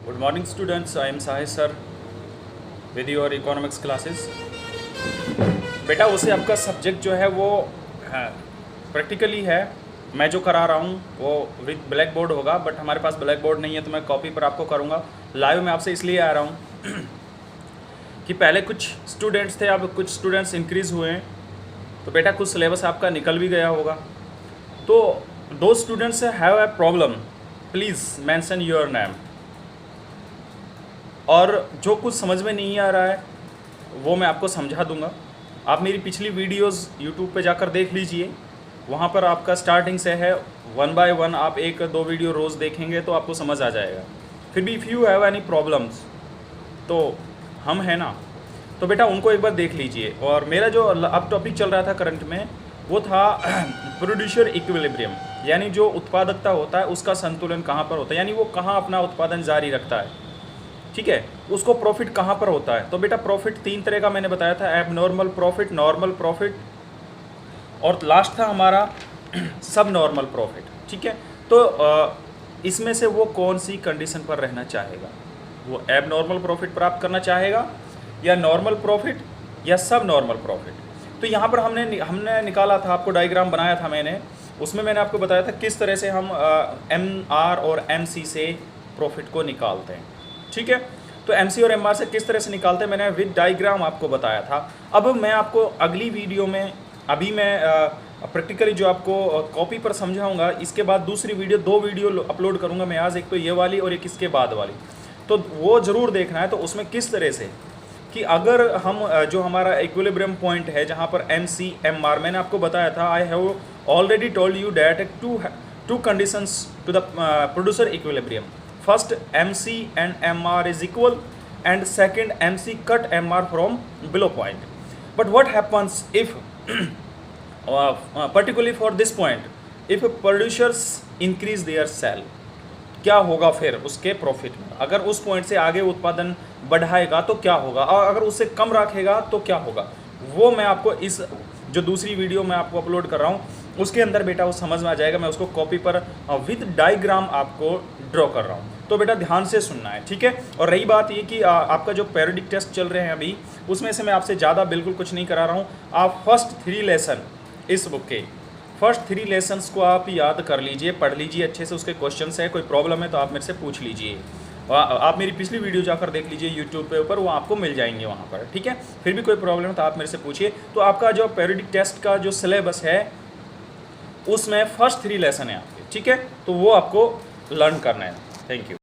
Good morning students, I am Sahej sir with your economics classes. बेटा उसे आपका subject जो है वो प्रैक्टिकली है, मैं जो करा रहा हूँ वो विद ब्लैक बोर्ड होगा, बट हमारे पास ब्लैक बोर्ड नहीं है तो मैं कॉपी पर आपको करूँगा। लाइव में आपसे इसलिए आ रहा हूँ कि पहले कुछ स्टूडेंट्स थे, अब कुछ स्टूडेंट्स इंक्रीज़ हुए हैं, तो बेटा कुछ सिलेबस आपका निकल भी गया होगा। तो दो students have a problem, please mention your name. और जो कुछ समझ में नहीं आ रहा है वो मैं आपको समझा दूंगा। आप मेरी पिछली वीडियोस यूट्यूब पे जाकर देख लीजिए, वहाँ पर आपका स्टार्टिंग से है 1 बाय 1, आप 1-2 वीडियो रोज़ देखेंगे तो आपको समझ आ जाएगा। फिर भी if you have any problems तो हम हैं ना, तो बेटा उनको एक बार देख लीजिए। और मेरा जो अब टॉपिक चल रहा था करंट में वो था प्रोड्यूसर इक्विलिब्रियम, यानी जो उत्पादकता होता है उसका संतुलन कहाँ पर होता है, यानी वो कहाँ अपना उत्पादन जारी रखता है, ठीक है, उसको प्रॉफिट कहाँ पर होता है। तो बेटा प्रॉफिट 3 तरह का मैंने बताया था, एबनॉर्मल प्रॉफिट, नॉर्मल प्रॉफिट और लास्ट था हमारा सब नॉर्मल प्रॉफिट, ठीक है। तो इसमें से वो कौन सी कंडीशन पर रहना चाहेगा, वो एबनॉर्मल प्रॉफिट प्राप्त करना चाहेगा या नॉर्मल प्रॉफिट या सब नॉर्मल प्रॉफिट। तो यहाँ पर हमने निकाला था, आपको डायग्राम बनाया था मैंने, उसमें मैंने आपको बताया था किस तरह से हम MR और MC से प्रॉफिट को निकालते हैं, ठीक है। तो MC और MR से किस तरह से निकालते हैं मैंने विद डायग्राम आपको बताया था। अब मैं आपको अगली वीडियो में, अभी मैं प्रैक्टिकली जो आपको कॉपी पर समझाऊंगा, इसके बाद दूसरी वीडियो 2 वीडियो अपलोड करूंगा मैं आज, एक तो ये वाली और एक इसके बाद वाली, तो वो ज़रूर देखना है। तो उसमें किस तरह से कि अगर हम जो हमारा इक्विलिब्रियम पॉइंट है जहाँ पर MC MR, मैंने आपको बताया था, I have already told you that two conditions to the producer equilibrium. First MC and MR is equal and second MC cut MR from below point. But what happens if particularly for this point, if producers increase their sell, क्या होगा फिर उसके profit में। अगर उस point से आगे उत्पादन बढ़ाएगा तो क्या होगा, और अगर उससे कम रखेगा तो क्या होगा, वो मैं आपको इस जो दूसरी वीडियो मैं आपको अपलोड कर रहा हूँ उसके अंदर बेटा वो समझ में आ जाएगा। मैं उसको कॉपी पर विद डायग्राम आपको ड्रॉ कर रहा हूँ, तो बेटा ध्यान से सुनना है, ठीक है। और रही बात ये कि आपका जो पीरियडिक टेस्ट चल रहे हैं अभी, उसमें से मैं आपसे ज़्यादा बिल्कुल कुछ नहीं करा रहा हूँ। आप फर्स्ट 3 लेसन, इस बुक के फर्स्ट 3 लेसन्स को आप याद कर लीजिए, पढ़ लीजिए अच्छे से, उसके क्वेश्चन है, कोई प्रॉब्लम है तो आप मेरे से पूछ लीजिए। आप मेरी पिछली वीडियो जाकर देख लीजिए यूट्यूब पे ऊपर, वो आपको मिल जाएंगे वहाँ पर, ठीक है। फिर भी कोई प्रॉब्लम है तो आप मेरे से पूछिए। तो आपका जो पीरियडिक टेस्ट का जो सिलेबस है उसमें फर्स्ट 3 लेसन है आपके, ठीक है, तो वो आपको लर्न करना है। Thank you.